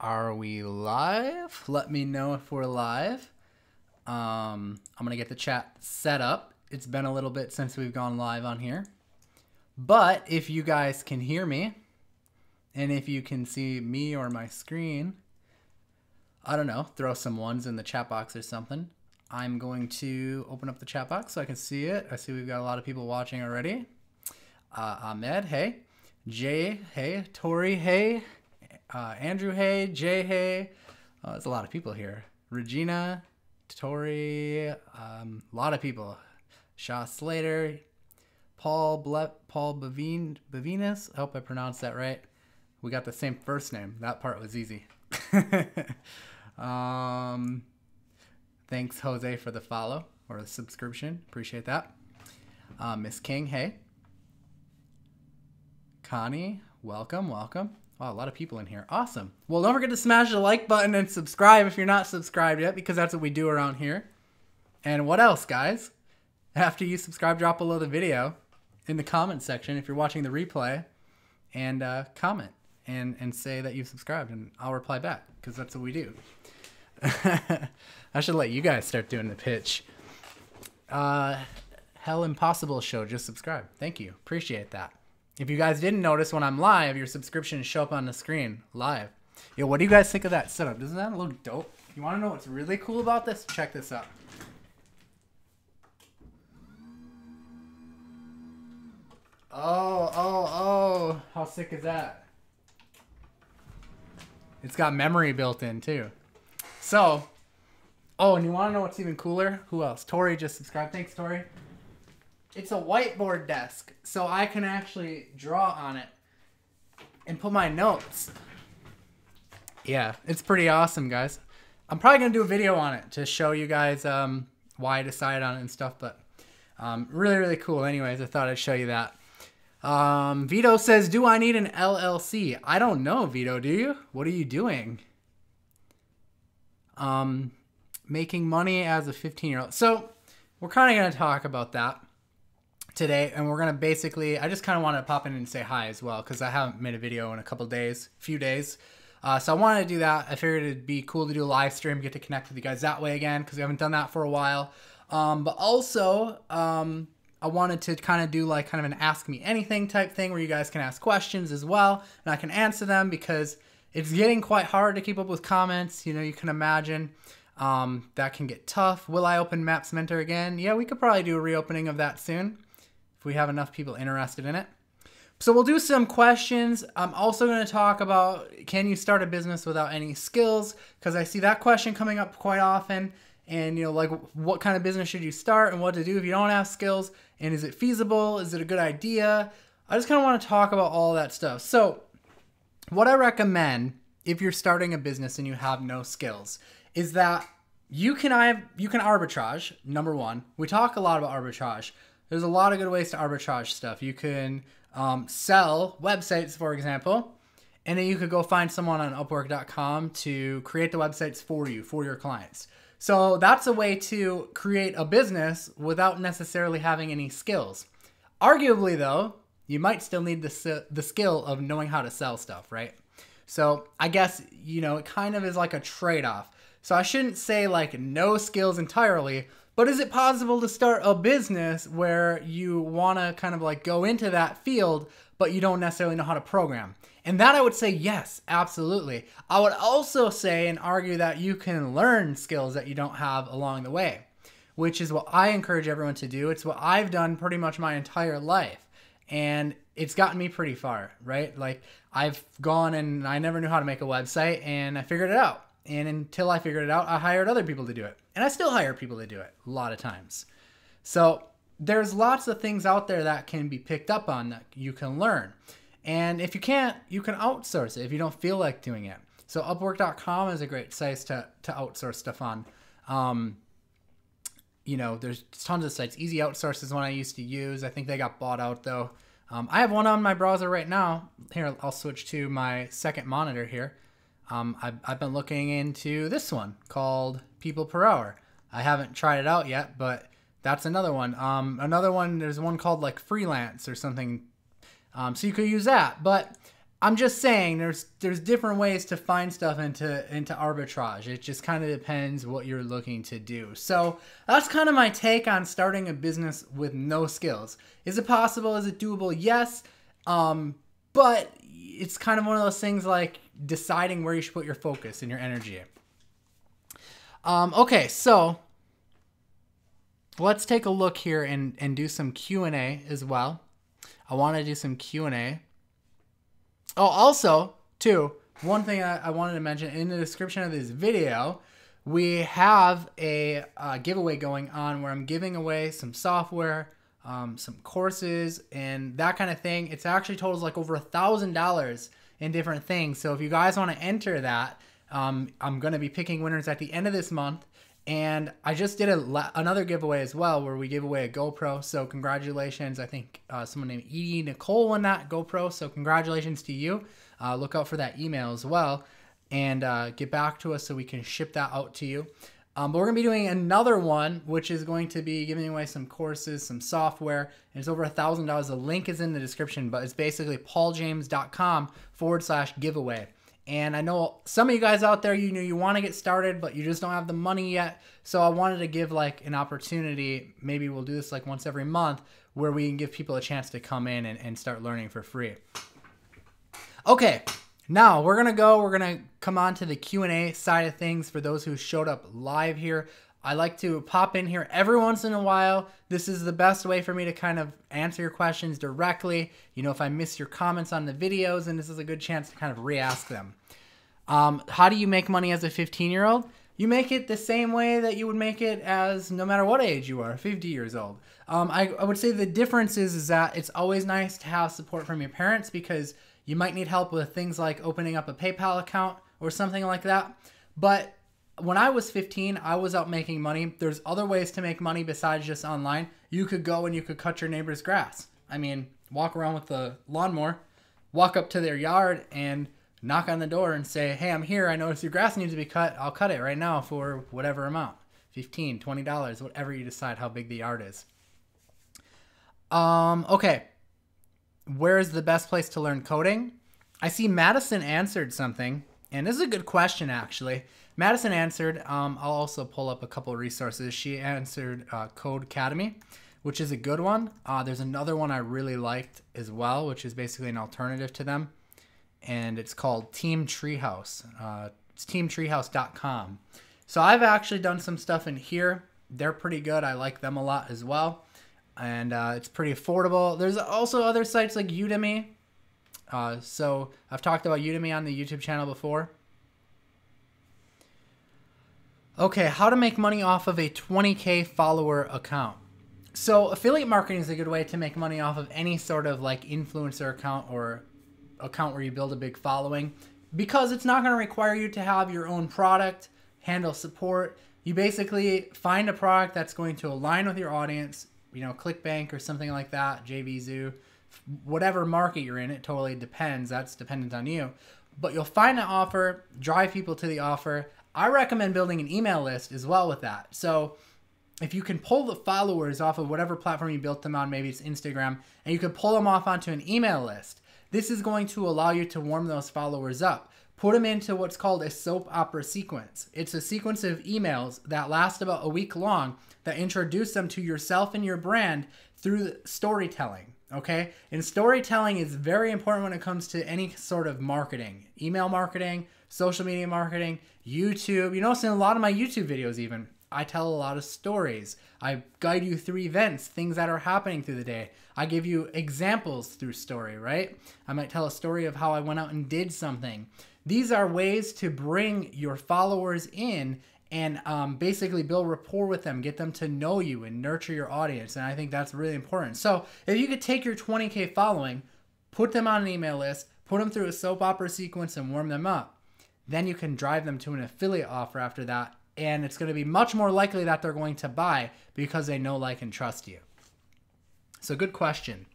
Are we live? Let me know if we're live. I'm going to get the chat set up. It's been a little bit since we've gone live on here. But if you guys can hear me, and if you can see me or my screen, I don't know, throw some ones in the chat box or something. I'm going to open up the chat box so I can see it. I see we've got a lot of people watching already. Ahmed, hey. Jay, hey. Tori, hey. Andrew, hey. Jay, hey. There's a lot of people here. Regina, Tori, a lot of people. Shaw Slater, Paul Bavinas. I hope I pronounced that right. We got the same first name. That part was easy. Thanks, Jose, for the follow or the subscription. Appreciate that. Miss King, hey. Connie, welcome, welcome. Wow, a lot of people in here. Awesome. Well, don't forget to smash the like button and subscribe if you're not subscribed yet, because that's what we do around here. And what else, guys? After you subscribe, drop below the video in the comment section if you're watching the replay, and comment and say that you've subscribed, and I'll reply back, because that's what we do. I should let you guys start doing the pitch. Hell Impossible Show, just subscribe. Thank you. Appreciate that. If you guys didn't notice, when I'm live, your subscriptions show up on the screen live. Yo, what do you guys think of that setup? Doesn't that look dope? You want to know what's really cool about this? Check this out. Oh, how sick is that? It's got memory built in too. So, oh, and you want to know what's even cooler? Who else? Tori just subscribed. Thanks, Tori. It's a whiteboard desk, so I can actually draw on it and put my notes. Yeah, it's pretty awesome, guys. I'm probably going to do a video on it to show you guys why I decided on it and stuff, but really, really cool. Anyways, I thought I'd show you that. Vito says, do I need an LLC? I don't know, Vito, do you? What are you doing? Making money as a 15-year-old. So we're kind of going to talk about that today, and we're going to basically, I just kind of want to pop in and say hi as well, because I haven't made a video in a couple days, few days. So I wanted to do that. I figured it'd be cool to do a live stream, get to connect with you guys that way again, because we haven't done that for a while. But also, I wanted to kind of do like kind of an Ask Me Anything type thing where you guys can ask questions as well, and I can answer them, because it's getting quite hard to keep up with comments. You know, you can imagine that can get tough. Will I open Maps Mentor again? Yeah, we could probably do a reopening of that soon if we have enough people interested in it. So we'll do some questions. I'm also going to talk about, can you start a business without any skills? Because I see that question coming up quite often. And, you know, like, what kind of business should you start and what to do if you don't have skills? And is it feasible? Is it a good idea? I just kind of want to talk about all that stuff. So what I recommend if you're starting a business and you have no skills is that you can arbitrage, number one. We talk a lot about arbitrage. There's a lot of good ways to arbitrage stuff. You can sell websites, for example, and then you could go find someone on Upwork.com to create the websites for you, for your clients. So that's a way to create a business without necessarily having any skills. Arguably, though, you might still need the skill of knowing how to sell stuff, right? So I guess, you know, it kind of is like a trade-off. So I shouldn't say like no skills entirely, but is it possible to start a business where you want to kind of like go into that field, but you don't necessarily know how to program? And that I would say, yes, absolutely. I would also say and argue that you can learn skills that you don't have along the way, which is what I encourage everyone to do. It's what I've done pretty much my entire life. And it's gotten me pretty far, right? Like, I've gone and I never knew how to make a website, and I figured it out. And until I figured it out, I hired other people to do it. And I still hire people to do it a lot of times. So there's lots of things out there that can be picked up on that you can learn. And if you can't, you can outsource it if you don't feel like doing it. So Upwork.com is a great site to outsource stuff on. You know, there's tons of sites. Easy Outsource is one I used to use. I think they got bought out though. I have one on my browser right now. Here, I'll switch to my second monitor here. I've been looking into this one called People Per Hour. I haven't tried it out yet, but that's another one. Another one, there's one called like Freelance or something. So you could use that. But I'm just saying there's different ways to find stuff into arbitrage. It just kind of depends what you're looking to do. So that's kind of my take on starting a business with no skills. Is it possible? Is it doable? Yes. But it's kind of one of those things like deciding where you should put your focus and your energy. Okay, so let's take a look here and do some Q&A as well. I want to do some Q&A. Oh, also, too, one thing I wanted to mention, in the description of this video, we have a giveaway going on where I'm giving away some software, some courses, and that kind of thing. It's actually totals like over $1,000 in different things. So if you guys want to enter that, I'm going to be picking winners at the end of this month. And I just did another giveaway as well where we give away a GoPro. So congratulations. I think someone named Edie Nicole won that GoPro. So congratulations to you. Look out for that email as well. And get back to us so we can ship that out to you. But we're going to be doing another one, which is going to be giving away some courses, some software. And it's over $1,000. The link is in the description. But it's basically pauljames.com/giveaway. And I know some of you guys out there, you want to get started, but you just don't have the money yet. So I wanted to give like an opportunity. Maybe we'll do this like once every month where we can give people a chance to come in and start learning for free. Okay, now we're going to come on to the Q&A side of things for those who showed up live here. I like to pop in here every once in a while. This is the best way for me to kind of answer your questions directly. If I miss your comments on the videos, and this is a good chance to kind of re-ask them. How do you make money as a 15-year-old? You make it the same way that you would make it as no matter what age you are, 50 years old. I would say the difference is that it's always nice to have support from your parents because you might need help with things like opening up a PayPal account or something like that. But when I was 15, I was out making money. There's other ways to make money besides just online. You could go and you could cut your neighbor's grass. I mean, walk around with the lawnmower, walk up to their yard and knock on the door and say, hey, I'm here. I notice your grass needs to be cut. I'll cut it right now for whatever amount, $15, $20, whatever you decide how big the yard is. Okay. Where is the best place to learn coding? I see Madison answered something, and this is a good question, actually. Madison answered, I'll also pull up a couple of resources. She answered Code Academy, which is a good one. There's another one I really liked as well, which is basically an alternative to them. And it's called Team Treehouse. It's teamtreehouse.com. So I've actually done some stuff in here. They're pretty good. I like them a lot as well. And it's pretty affordable. There's also other sites like Udemy. So I've talked about Udemy on the YouTube channel before. Okay, how to make money off of a 20K follower account. So affiliate marketing is a good way to make money off of any sort of like influencer account or account where you build a big following, because it's not going to require you to have your own product, handle support. You basically find a product that's going to align with your audience, ClickBank or something like that, JVZoo, whatever market you're in, it totally depends. That's dependent on you. But you'll find an offer, drive people to the offer. I recommend building an email list as well with that. So if you can pull the followers off of whatever platform you built them on, maybe it's Instagram, and you can pull them off onto an email list, this is going to allow you to warm those followers up. Put them into what's called a soap opera sequence. It's a sequence of emails that last about a week long that introduce them to yourself and your brand through storytelling. Okay? And storytelling is very important when it comes to any sort of marketing. Email marketing, social media marketing, YouTube. You notice in a lot of my YouTube videos even, I tell a lot of stories. I guide you through events, things that are happening through the day. I give you examples through story, right? I might tell a story of how I went out and did something. These are ways to bring your followers in and basically build rapport with them, get them to know you and nurture your audience. And I think that's really important. So if you could take your 20K following, put them on an email list, put them through a soap opera sequence and warm them up, then you can drive them to an affiliate offer after that. And it's going to be much more likely that they're going to buy because they know, like, and trust you. So good question.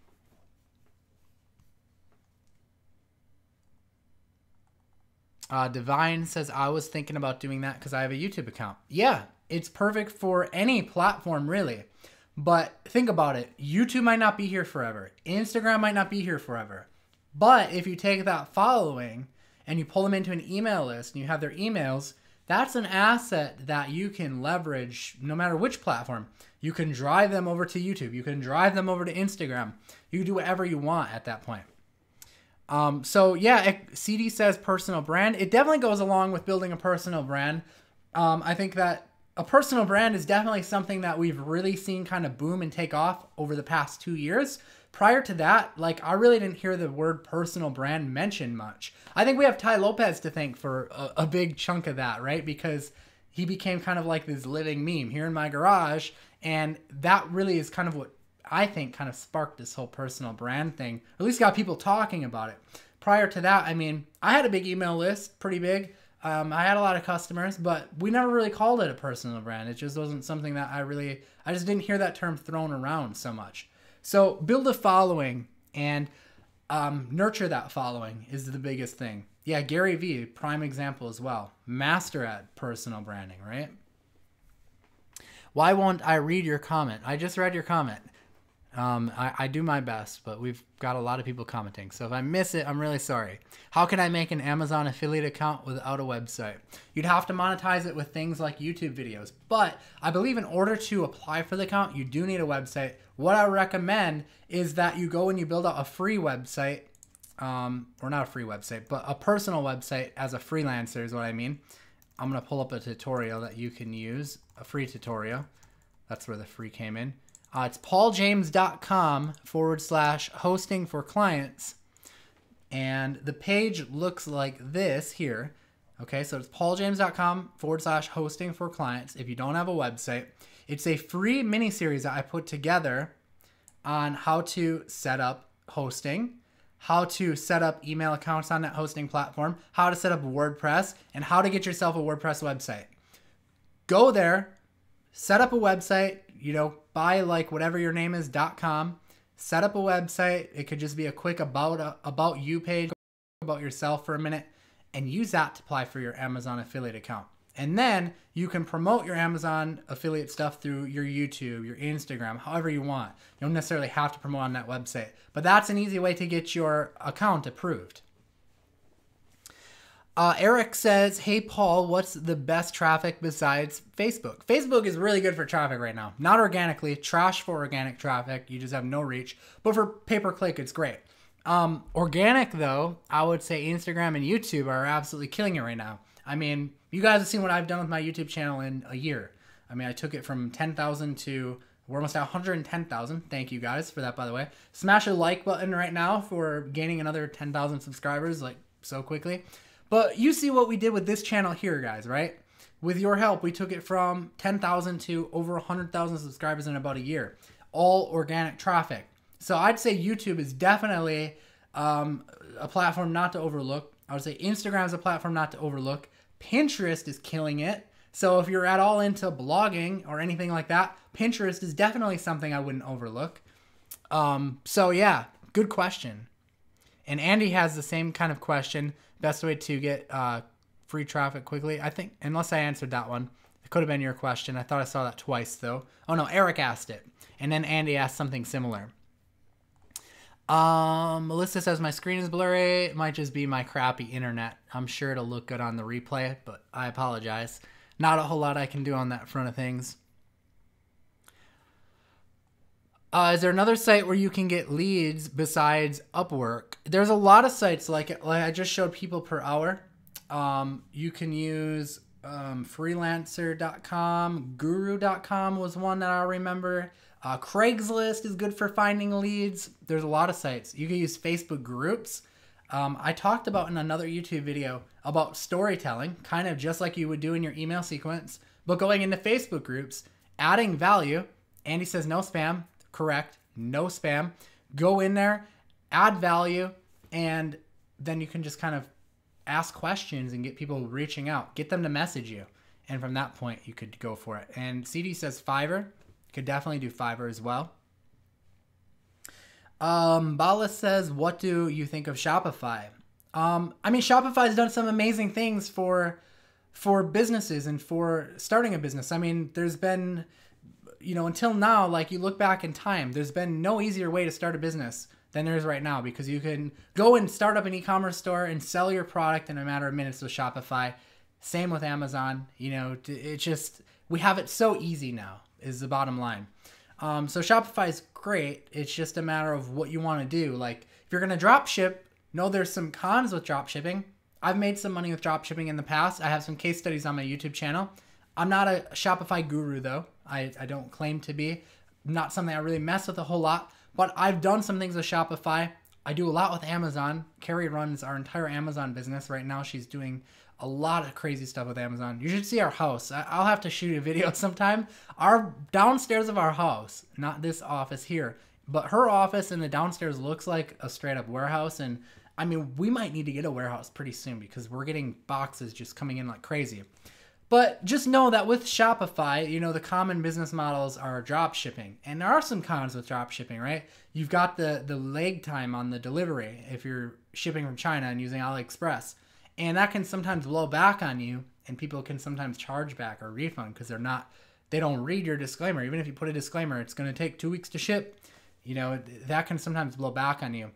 Divine says, I was thinking about doing that because I have a YouTube account. Yeah, it's perfect for any platform, really. But think about it. YouTube might not be here forever. Instagram might not be here forever. But if you take that following and you pull them into an email list and you have their emails, that's an asset that you can leverage no matter which platform. You can drive them over to YouTube. You can drive them over to Instagram. You can do whatever you want at that point. So yeah, CD says personal brand. It definitely goes along with building a personal brand. I think that a personal brand is definitely something that we've really seen kind of boom and take off over the past 2 years. Prior to that, like, I really didn't hear the word personal brand mentioned much. I think we have Ty Lopez to thank for a big chunk of that, right? Because he became kind of like this living meme here in my garage. And that really is kind of what I think kind of sparked this whole personal brand thing, or at least got people talking about it. Prior to that, I mean, I had a big email list, pretty big. I had a lot of customers, but we never really called it a personal brand. It just wasn't something that I just didn't hear that term thrown around so much. So build a following and nurture that following is the biggest thing. Yeah, Gary Vee, prime example as well. Master at personal branding, right? Why won't I read your comment? I just read your comment. I do my best, but we've got a lot of people commenting. So if I miss it, I'm really sorry. How can I make an Amazon affiliate account without a website? You'd have to monetize it with things like YouTube videos. But I believe in order to apply for the account, you do need a website. What I recommend is that you go and you build out a free website, or not a free website, but a personal website as a freelancer is what I mean. I'm going to pull up a tutorial that you can use, a free tutorial. That's where the free came in. It's pauljames.com/hosting for clients. And the page looks like this here. Okay, so it's pauljames.com/hosting for clients. If you don't have a website, it's a free mini series that I put together on how to set up hosting, how to set up email accounts on that hosting platform, how to set up WordPress, and how to get yourself a WordPress website. Go there, set up a website, you know, buy like whatever your name is .com, set up a website. It could just be a quick about you page, about yourself for a minute, and use that to apply for your Amazon affiliate account. And then you can promote your Amazon affiliate stuff through your YouTube, your Instagram, however you want. You don't necessarily have to promote on that website, but that's an easy way to get your account approved. Eric says, hey, Paul, what's the best traffic besides Facebook? Facebook is really good for traffic right now. Not organically, trash for organic traffic. You just have no reach. But for pay-per-click, it's great. Organic, though, I would say Instagram and YouTube are absolutely killing it right now. I mean, you guys have seen what I've done with my YouTube channel in a year. I mean, I took it from 10,000 to we're almost at 110,000. Thank you guys for that, by the way. Smash a like button right now for gaining another 10,000 subscribers like so quickly. But you see what we did with this channel here, guys, right? With your help, we took it from 10,000 to over 100,000 subscribers in about a year. All organic traffic. So I'd say YouTube is definitely a platform not to overlook. I would say Instagram is a platform not to overlook. Pinterest is killing it. So if you're at all into blogging or anything like that, Pinterest is definitely something I wouldn't overlook. So yeah, good question. And Andy has the same kind of question. Best way to get free traffic quickly. I think, unless I answered that one, it could have been your question. I thought I saw that twice though. Oh no, Eric asked it. And then Andy asked something similar. Melissa says my screen is blurry. It might just be my crappy internet. I'm sure it'll look good on the replay, but I apologize. Not a whole lot I can do on that front of things. Is there another site where you can get leads besides Upwork? There's a lot of sites like I just showed people per hour. You can use freelancer.com, guru.com was one that I remember. Craigslist is good for finding leads. There's a lot of sites. You can use Facebook groups. I talked about in another YouTube video about storytelling, kind of just like you would do in your email sequence, but going into Facebook groups, adding value. Andy says no spam. Correct. No spam. Go in there, add value, and then you can just kind of ask questions and get people reaching out. Get them to message you. And from that point, you could go for it. And CD says Fiverr. Could definitely do Fiverr as well. Bala says, what do you think of Shopify? I mean, Shopify has done some amazing things for businesses and for starting a business. I mean, there's been, you know, until now, like you look back in time, there's been no easier way to start a business than there is right now, because you can go and start up an e-commerce store and sell your product in a matter of minutes with Shopify. Same with Amazon. You know, it just, we have it so easy now is the bottom line. So Shopify is great. It's just a matter of what you want to do. Like if you're going to drop ship, no, there's some cons with drop shipping. I've made some money with drop shipping in the past. I have some case studies on my YouTube channel. I'm not a Shopify guru though. I don't claim to be. Not something I really mess with a whole lot, but I've done some things with Shopify. I do a lot with Amazon. Carrie runs our entire Amazon business right now. She's doing a lot of crazy stuff with Amazon. You should see our house. I'll have to shoot a video sometime. Our downstairs of our house, not this office here, but her office in the downstairs looks like a straight up warehouse. And I mean, we might need to get a warehouse pretty soon because we're getting boxes just coming in like crazy. But just know that with Shopify, you know, the common business models are drop shipping. And there are some cons with drop shipping, right? You've got the lag time on the delivery if you're shipping from China and using AliExpress. And that can sometimes blow back on you, and people can sometimes charge back or refund because they don't read your disclaimer. Even if you put a disclaimer, it's going to take 2 weeks to ship. You know, that can sometimes blow back on you.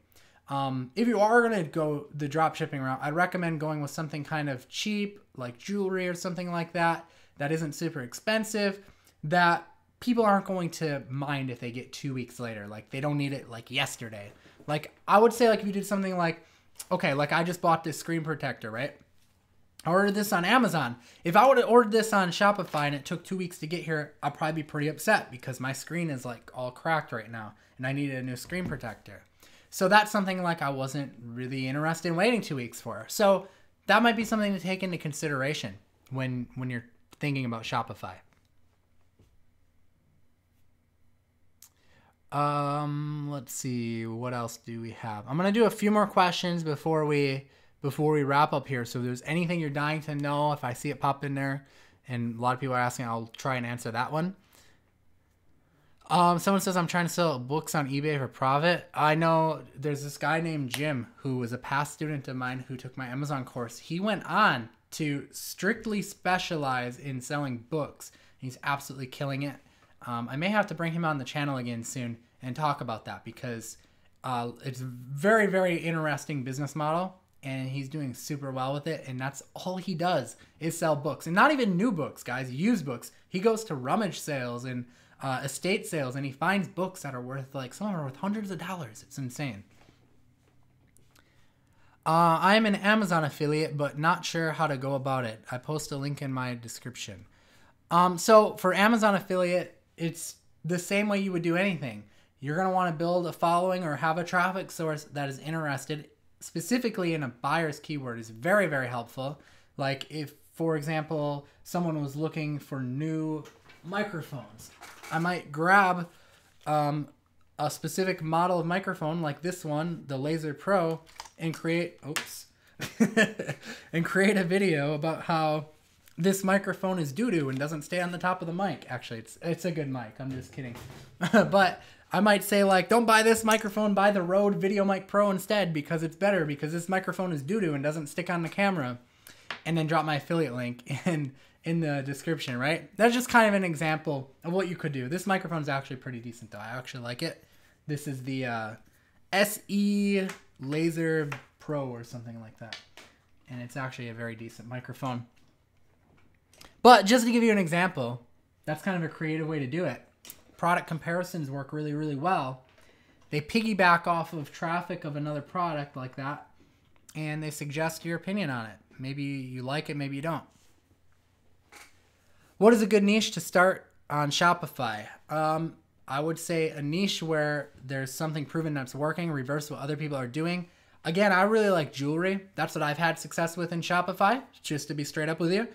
If you are going to go the drop shipping route, I'd recommend going with something kind of cheap, like jewelry or something like that, that isn't super expensive, that people aren't going to mind if they get 2 weeks later. Like they don't need it like yesterday. Like I would say, like if you did something like, okay, like I just bought this screen protector, right? I ordered this on Amazon. If I would have ordered this on Shopify and it took 2 weeks to get here, I'd probably be pretty upset because my screen is like all cracked right now and I needed a new screen protector. So that's something like I wasn't really interested in waiting 2 weeks for. So that might be something to take into consideration when you're thinking about Shopify. Let's see, what else do we have? I'm gonna do a few more questions before we wrap up here. So if there's anything you're dying to know, if I see it pop in there, and a lot of people are asking, I'll try and answer that one. Someone says I'm trying to sell books on eBay for profit. I know there's this guy named Jim who was a past student of mine who took my Amazon course. He went on to strictly specialize in selling books. He's absolutely killing it. I may have to bring him on the channel again soon and talk about that because it's a very, very interesting business model and he's doing super well with it. And that's all he does is sell books, and not even new books, guys, used books. He goes to rummage sales and estate sales and he finds books that are worth like, some are worth hundreds of dollars. It's insane. I am an Amazon affiliate, but not sure how to go about it. I post a link in my description. So for Amazon affiliate, it's the same way you would do anything. You're going to want to build a following or have a traffic source that is interested specifically in a buyer's keyword is very, very helpful. Like if, for example, someone was looking for new microphones, I might grab a specific model of microphone like this one, the Laser Pro, and create, and create a video about how this microphone is doo-doo and doesn't stay on the top of the mic. Actually, it's a good mic. I'm just kidding. But I might say like, don't buy this microphone, buy the Rode Video Mic Pro instead because it's better because this microphone is doo-doo and doesn't stick on the camera. And then drop my affiliate link in the description, right? That's just kind of an example of what you could do. This microphone's actually pretty decent though. I actually like it. This is the SE Laser Pro or something like that. And it's actually a very decent microphone. But just to give you an example, that's kind of a creative way to do it. Product comparisons work really, really well. They piggyback off of traffic of another product like that, and they suggest your opinion on it. Maybe you like it, maybe you don't. What is a good niche to start on Shopify? I would say a niche where there's something proven that's working, reverse what other people are doing. Again, I really like jewelry. That's what I've had success with in Shopify, just to be straight up with you.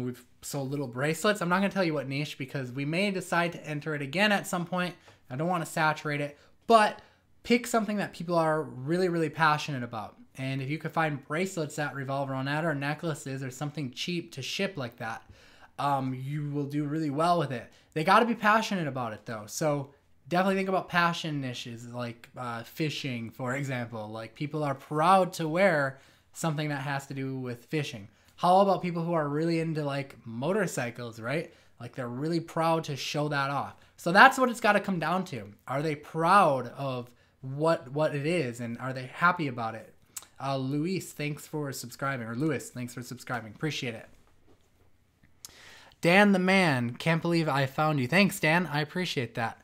We've sold little bracelets. I'm not going to tell you what niche because we may decide to enter it again at some point. I don't want to saturate it, but pick something that people are really, really passionate about. And if you could find bracelets that revolve around that or necklaces or something cheap to ship like that, you will do really well with it. They got to be passionate about it though. So definitely think about passion niches like fishing, for example. Like people are proud to wear something that has to do with fishing. How about people who are really into like motorcycles, right? Like they're really proud to show that off. So that's what it's got to come down to. Are they proud of what it is and are they happy about it. Luis, thanks for subscribing. Or Lewis, thanks for subscribing. Appreciate it. Dan the man, can't believe I found you. Thanks, Dan. I appreciate that.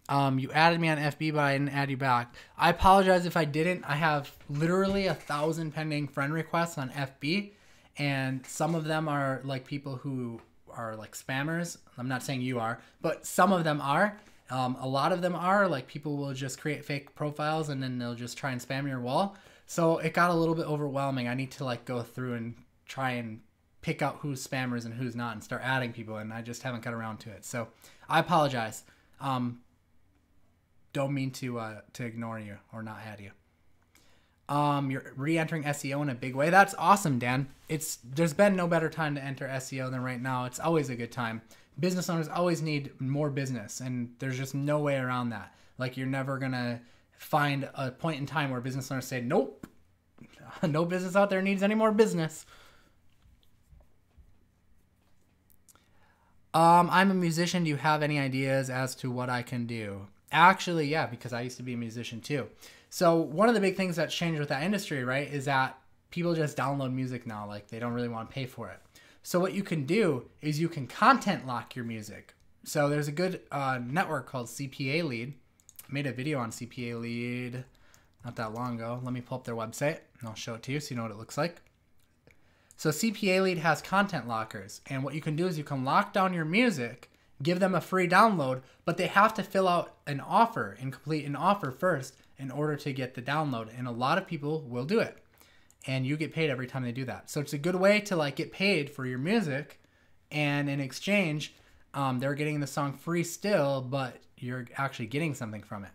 You added me on FB, but I didn't add you back. I apologize if I didn't. I have literally 1,000 pending friend requests on FB, and some of them are like people who are like spammers. I'm not saying you are, but some of them are. A lot of them are like people will just create fake profiles and then they'll just try and spam your wall. So it got a little bit overwhelming. I need to like go through and try and pick out who's spammers and who's not and start adding people, and I just haven't got around to it. So I apologize. Don't mean to ignore you or not add you. You're re-entering SEO in a big way. That's awesome, Dan. There's been no better time to enter SEO than right now. It's always a good time. Business owners always need more business, and there's just no way around that. Like, you're never gonna find a point in time where business owners say, nope, no business out there needs any more business. I'm a musician. Do you have any ideas as to what I can do? Actually, yeah, because I used to be a musician too. So one of the big things that's changed with that industry, right, is that people just download music now. Like, they don't really want to pay for it. So what you can do is you can content lock your music. So there's a good network called CPA Lead. I made a video on CPA Lead not that long ago. Let me pull up their website and I'll show it to you so you know what it looks like. So CPA Lead has content lockers, and what you can do is you can lock down your music, give them a free download, but they have to fill out an offer and complete an offer first in order to get the download. And a lot of people will do it, and you get paid every time they do that. So it's a good way to like get paid for your music, and in exchange, they're getting the song free still, but you're actually getting something from it.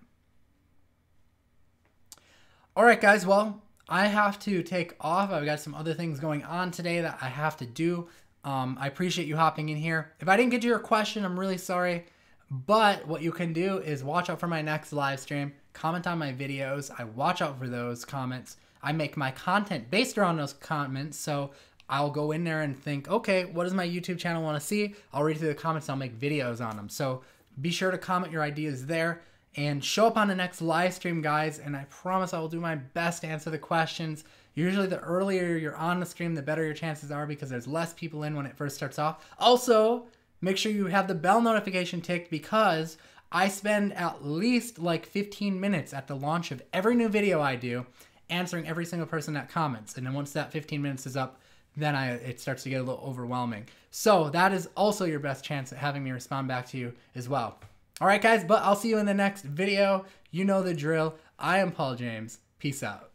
All right, guys. Well, I have to take off. I've got some other things going on today that I have to do. I appreciate you hopping in here. If I didn't get to your question, I'm really sorry. But what you can do is watch out for my next live stream. Comment on my videos. I watch out for those comments. I make my content based around those comments. So I'll go in there and think, okay, what does my YouTube channel want to see? I'll read through the comments. I'll make videos on them. So be sure to comment your ideas there. And show up on the next live stream, guys, and I promise I will do my best to answer the questions. Usually the earlier you're on the stream, the better your chances are because there's less people in when it first starts off. Also, make sure you have the bell notification ticked because I spend at least like 15 minutes at the launch of every new video I do answering every single person that comments. And then once that 15 minutes is up, then it starts to get a little overwhelming. So that is also your best chance at having me respond back to you as well. All right, guys, but I'll see you in the next video. You know the drill. I am Paul James. Peace out.